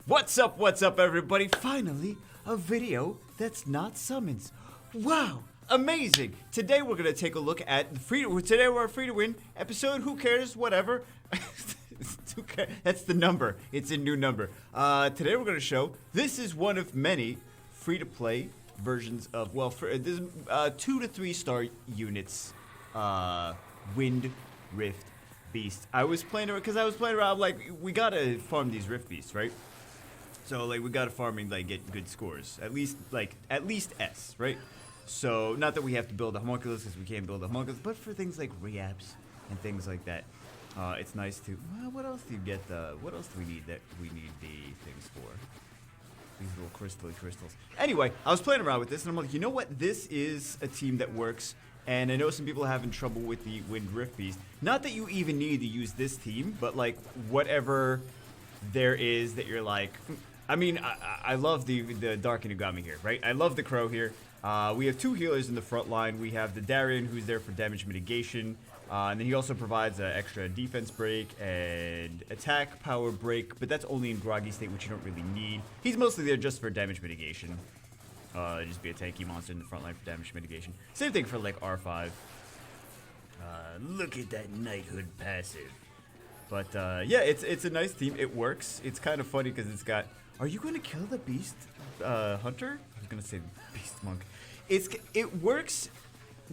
What's up everybody? Finally, a video that's not summons. Wow, amazing. Today we're gonna take a look at today we're free to win episode. Who cares? Whatever. That's the number. It's a new number. Today we're gonna show, this is one of many free-to-play versions of, well, there's 2 to 3 star units. Wind Rift Beast. I was playing around, I'm like, we gotta farm these Rift Beasts, right? So like we gotta farm and like get good scores, at least S, right? So not that we have to build a homunculus because we can't build a homunculus, but for things like reaps and things like that, it's nice to. Well, what else do you get? What else do we need that we need the things for? These little crystals. Anyway, I was playing around with this and I'm like, you know what? This is a team that works. And I know some people are having trouble with the Wind Rift Beast. Not that you even need to use this team, but like whatever there is that you're like. I mean, I love the Dark Inugami here, right? I love the Crow here. We have 2 healers in the front line. We have the Darien, who's there for damage mitigation. And then he also provides an extra defense break and attack power break. But that's only in Groggy state, which you don't really need. He's mostly there just for damage mitigation. Just be a tanky monster in the front line for damage mitigation. Same thing for like R5. Look at that knighthood passive. But yeah, it's a nice team. It works. It's kind of funny because it's got. Are you going to kill the beast hunter? I was going to say beast monk. It works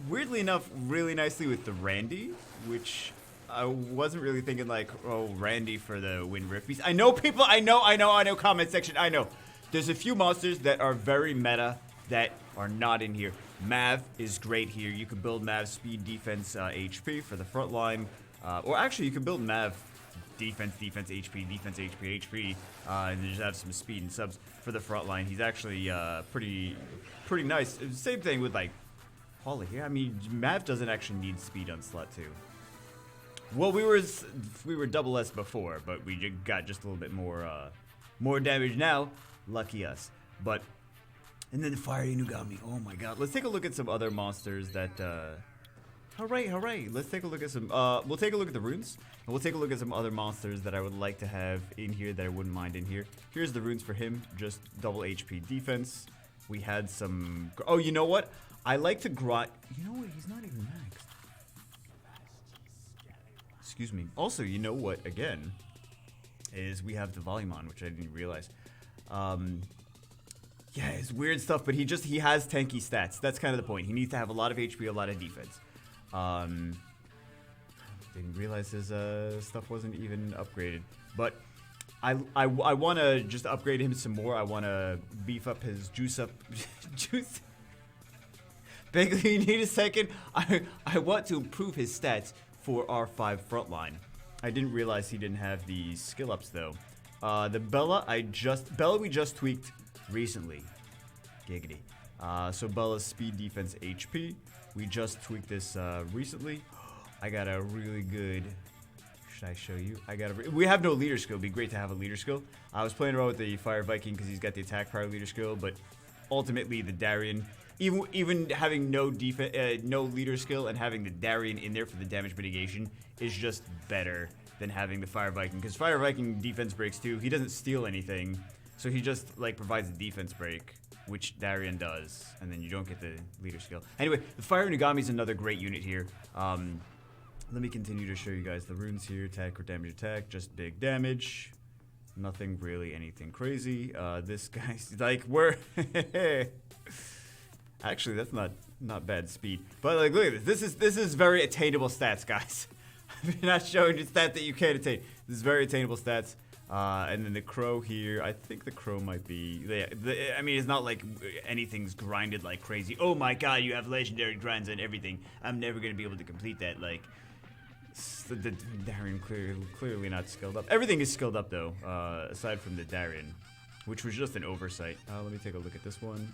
weirdly enough really nicely with the Randy, which I wasn't really thinking like, oh, Randy for the Wind Rift Beast. I know people. I know. Comment section. I know. There's a few monsters that are very meta that are not in here. Mav is great here. You can build Mav speed, defense, HP for the front line. Or actually, you can build Mav defense, HP, HP, and then just have some speed and subs for the front line. He's actually pretty nice. Same thing with like Holly here. I mean, Mav doesn't actually need speed on slot 2. Well, we were double S before, but we got just a little bit more damage now. Lucky us. But and then the Fire Inugami. Oh my god. Let's take a look at some other monsters that hooray. Let's take a look at some we'll take a look at the runes, and we'll take a look at some other monsters that I would like to have in here that I wouldn't mind in here. Here's the runes for him, just double HP defense. We had some. Oh, you know what? I like to grind. You know what? He's not even maxed. Excuse me. Also, you know what? Again, is we have the volume on, which I didn't realize. Yeah, it's weird stuff, but he has tanky stats. That's kind of the point. He needs to have a lot of HP, a lot of defense. Didn't realize his stuff wasn't even upgraded, but I want to just upgrade him some more. I want to beef up his juice. Basically, you need a second. I want to improve his stats for R5 frontline. I didn't realize he didn't have the skill ups though. The Bella we just tweaked recently. Giggity. So Bella's speed, defense, HP. We just tweaked this recently. I got a really good. Should I show you? We have no leader skill. It'd be great to have a leader skill. I was playing around with the Fire Viking because he's got the attack power leader skill, but ultimately the Darien, even having no leader skill and having the Darien in there for the damage mitigation is just better than having the Fire Viking, because Fire Viking defense breaks too. He doesn't steal anything, so he just like provides a defense break, which Darien does, and then you don't get the leader skill. Anyway, the Fire Inugami is another great unit here. Let me continue to show you guys the runes here. Attack or damage attack, just big damage. Nothing really anything crazy. This guy's like, we're actually that's not bad speed, but like look at this. This is very attainable stats, guys. I'm not showing you stats that you can't attain. This is very attainable stats. And then the Crow here, I think the Crow might be, I mean, it's not like anything's grinded like crazy. Oh my god, you have legendary grinds and everything. I'm never going to be able to complete that. Like, the Darien clearly not skilled up. Everything is skilled up though, aside from the Darien, which was just an oversight. Let me take a look at this one.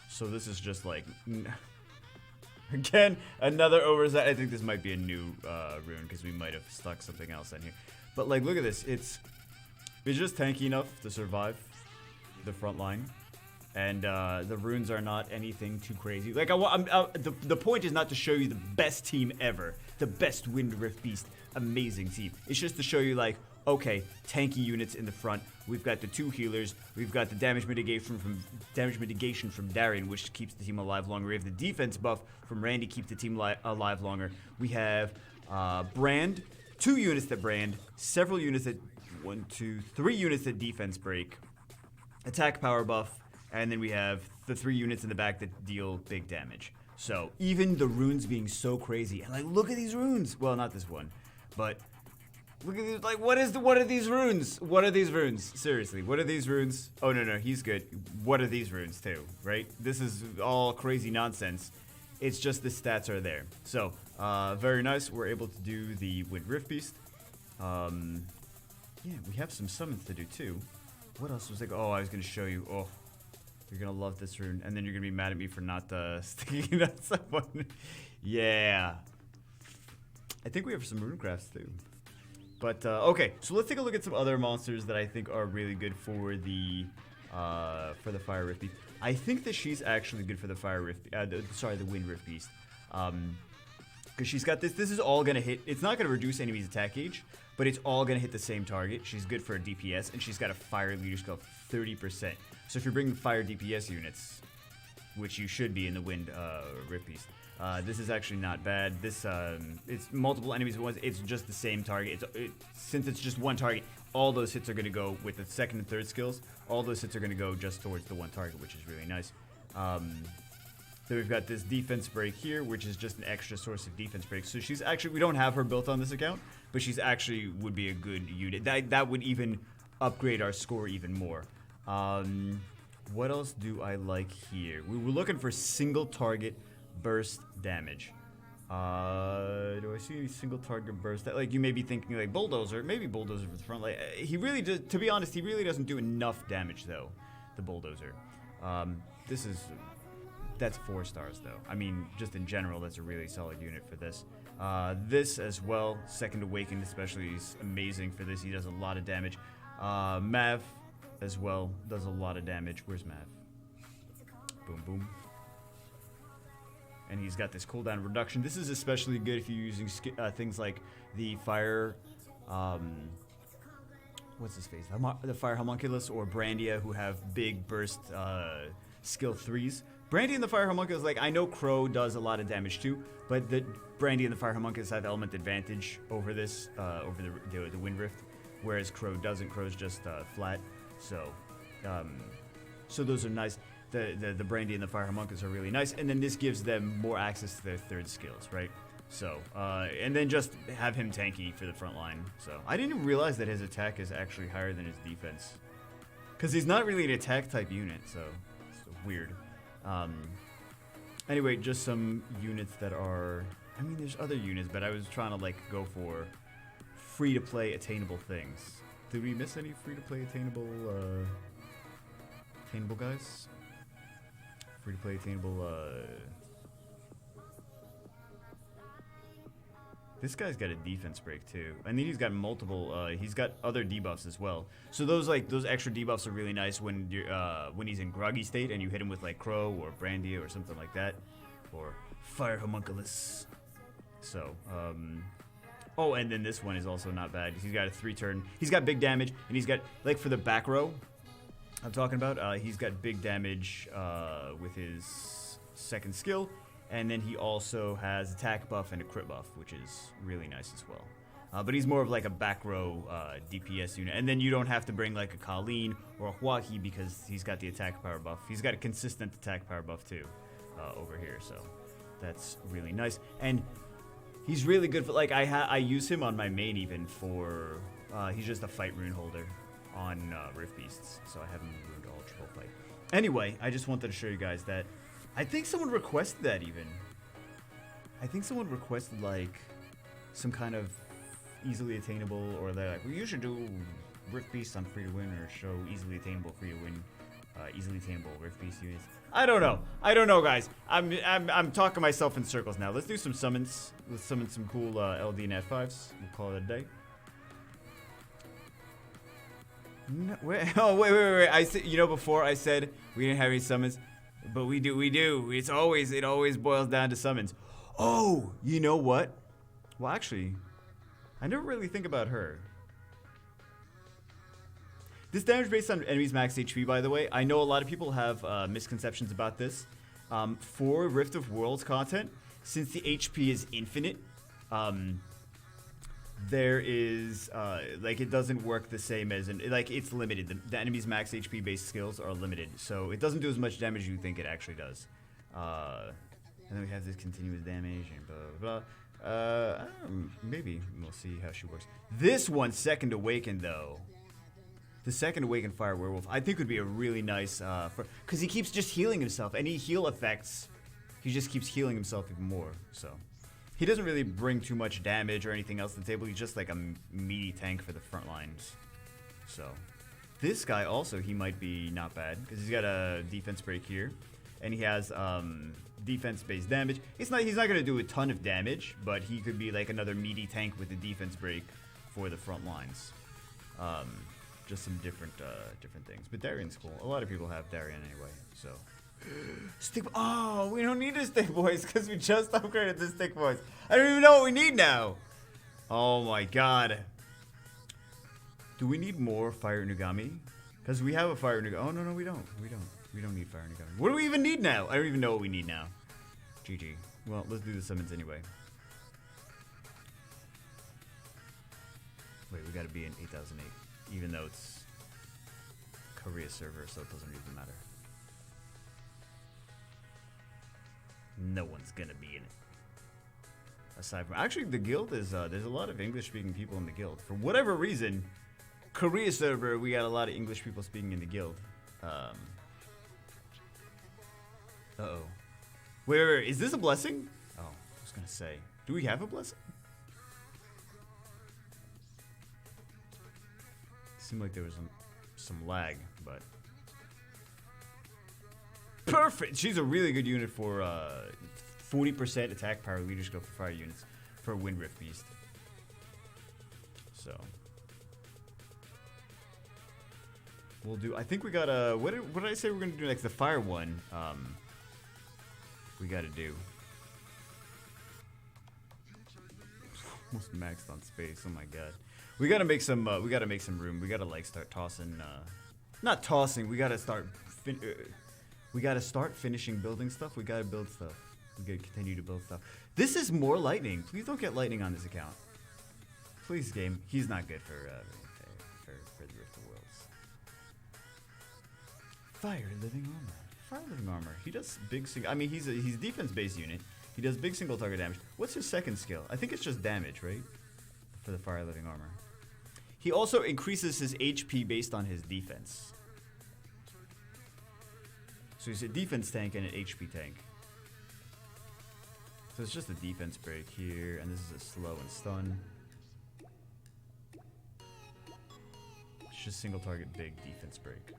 So this is just like, again, another oversight. I think this might be a new rune because we might have stuck something else in here. But like, look at this. It's just tanky enough to survive the front line, and the runes are not anything too crazy. Like, the point is not to show you the best team ever, the best Wind Rift Beast, amazing team. It's just to show you like, okay, tanky units in the front. We've got the 2 healers. We've got the damage mitigation from Darian, which keeps the team alive longer. We have the defense buff from Randy, keeps the team alive longer. We have Brand, 2 units that Brand, several units that 3 units that defense break, attack power buff, and then we have the 3 units in the back that deal big damage. So even the runes being so crazy, and like look at these runes. Well, not this one, but. Look at these, like, what are these runes? What are these runes? Seriously, what are these runes? Oh, no, he's good. What are these runes, too, right? This is all crazy nonsense. It's just the stats are there. So, very nice. We're able to do the Wind Rift Beast. Yeah, we have some summons to do, too. What else was like? Oh, I was going to show you. Oh, you're going to love this rune. And then you're going to be mad at me for not sticking it on someone. Yeah. I think we have some rune crafts, too. But, okay, so let's take a look at some other monsters that I think are really good for the Fire Rift Beast. I think that she's actually good for the the Wind Rift Beast. Because she's got this is all going to hit, it's not going to reduce enemies' attack gauge, but it's all going to hit the same target. She's good for a DPS, and she's got a fire leader skill of 30%. So if you're bringing fire DPS units, which you should be in the Wind Rift Beast, this is actually not bad. This it's multiple enemies at once. It's just the same target. Since it's just one target, all those hits are going to go with the second and third skills. All those hits are going to go just towards the one target, which is really nice. Then we've got this defense break here, which is just an extra source of defense break. So she's actually, we don't have her built on this account, but she's actually would be a good unit. That would even upgrade our score even more. What else do I like here? We were looking for single target burst damage. Do I see any single target burst? Like, you may be thinking like Bulldozer, maybe Bulldozer for the front. Like, he really does, to be honest, he really doesn't do enough damage though, the Bulldozer. That's 4 stars though. I mean, just in general, that's a really solid unit for this. This as well, Second Awakened especially, is amazing for this. He does a lot of damage. Mav as well does a lot of damage. Where's Mav? Boom, boom. And he's got this cooldown reduction. This is especially good if you're using things like the fire, what's his face? The fire homunculus or Brandia, who have big burst skill 3s. Brandy and the fire homunculus, like, I know Crow does a lot of damage too, but the Brandy and the fire homunculus have element advantage over this, over the Wind Rift, whereas Crow doesn't. Crow's just flat. So those are nice. The Brandy and the fire homunculus are really nice, and then this gives them more access to their third skills, right? So, and then just have him tanky for the front line. So I didn't even realize that his attack is actually higher than his defense, because he's not really an attack type unit, so it's weird. Anyway, just some units that are, I mean, there's other units, but I was trying to like go for free-to-play attainable things. Did we miss any free-to-play attainable guys? Free-to-play attainable, this guy's got a defense break too. And then he's got multiple, he's got other debuffs as well. So those extra debuffs are really nice when you're, when he's in groggy state and you hit him with like Crow or Brandy or something like that. Or Fire Homunculus. So, oh, and then this one is also not bad. He's got a 3-turn, he's got big damage, and he's got, like for the back row I'm talking about, he's got big damage with his second skill. And then he also has attack buff and a crit buff, which is really nice as well. But he's more of like a back row DPS unit. And then you don't have to bring like a Colleen or a Huaki because he's got the attack power buff. He's got a consistent attack power buff too over here. So that's really nice. And he's really good for, like, I use him on my main even for, he's just a fight rune holder on Rift Beasts. So I have him runed all triple fight. Anyway, I just wanted to show you guys that. I think someone requested that even. I think someone requested like some kind of easily attainable, or they're like, well, you should do Rift Beast on free-to-win, or show easily attainable free-to-win, easily attainable Rift Beast units. I don't know, guys. I'm talking myself in circles now. Let's do some summons. Let's summon some cool LD and F5s. We'll call it a day. No, wait. I said, you know, before I said we didn't have any summons. But we do. It always boils down to summons. Oh, you know what? Well, actually, I never really think about her. This damage based on enemies' max HP, by the way. I know a lot of people have misconceptions about this. For Rift of Worlds content, since the HP is infinite, there is like it doesn't work the same as like it's limited. The enemy's max HP based skills are limited, so it doesn't do as much damage as you think it actually does. And then we have this continuous damage and blah blah blah. Maybe we'll see how she works. This one, Second Awaken, though. The Second Awaken Fire Werewolf, I think would be a really nice, because he keeps just healing himself. Any heal effects, he just keeps healing himself even more, so. He doesn't really bring too much damage or anything else to the table. He's just like a meaty tank for the front lines. So, this guy also, he might be not bad, because he's got a defense break here. And he has defense-based damage. He's not going to do a ton of damage, but he could be like another meaty tank with a defense break for the front lines. Just some different things. But Darian's cool. A lot of people have Darian anyway, so. Stick. Oh, we don't need a stick voice because we just upgraded the stick voice. I don't even know what we need now. Oh my god. Do we need more Fire Nugami? Because we have a Fire Nugami. Oh, no, we don't. We don't need Fire Nugami. What do we even need now? I don't even know what we need now. GG. Well, let's do the summons anyway. Wait, we gotta be in 8008. Even though it's Korea server, so it doesn't even matter. No one's gonna be in it. Aside from, actually, the guild is, there's a lot of English-speaking people in the guild. For whatever reason, Korea server, we got a lot of English people speaking in the guild. Uh-oh. Wait, is this a blessing? Oh, I was gonna say, do we have a blessing? Seemed like there was some lag, but perfect. She's a really good unit for 40% attack power leadership for fire units for Wind Rift Beast. So we'll do. I think we got a. What did I say we're gonna do next? The fire one. We gotta do. Almost maxed on space. Oh my god. We gotta make some. We gotta make some room. We gotta like start tossing. Not tossing. We gotta start. We gotta start finishing building stuff. We gotta build stuff. We gotta continue to build stuff. This is more lightning. Please don't get lightning on this account. Please, game. He's not good for the Rift of Worlds. Fire Living Armor. Fire Living Armor. He does big single. I mean, he's defense based unit. He does big single target damage. What's his second skill? I think it's just damage, right? For the Fire Living Armor. He also increases his HP based on his defense. So he's a defense tank and an HP tank. So it's just a defense break here, and this is a slow and stun. It's just single target big defense break.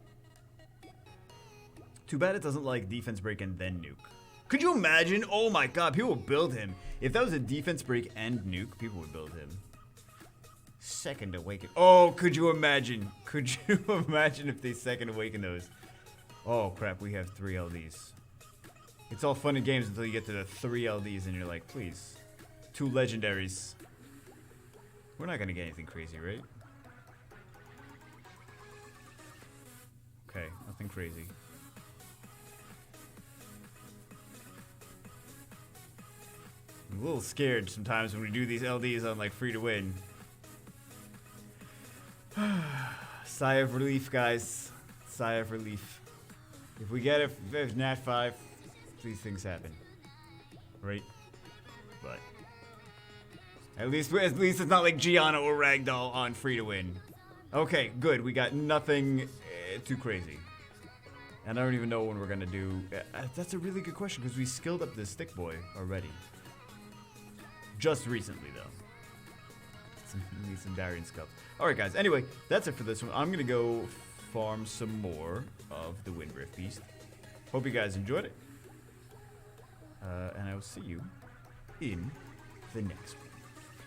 Too bad it doesn't like defense break and then nuke. Could you imagine? Oh my god, people would build him. If that was a defense break and nuke, people would build him. Second Awaken. Oh, could you imagine? Could you imagine if they Second Awaken those? Oh crap, we have 3 LDs. It's all fun and games until you get to the 3 LDs and you're like, please. 2 legendaries. We're not gonna get anything crazy, right? Okay, nothing crazy. I'm a little scared sometimes when we do these LDs on like free to win. Sigh of relief, guys. Sigh of relief. If we get a Nat 5, these things happen, right? But at least it's not like Gianna or Ragdoll on free to win. Okay, good. We got nothing too crazy, and I don't even know when we're gonna do. That's a really good question because we skilled up this stick boy already. Just recently, though. We need some Darian scalps. Alright, guys. Anyway, that's it for this one. I'm going to go farm some more of the Wind Rift Beast. Hope you guys enjoyed it. And I will see you in the next one.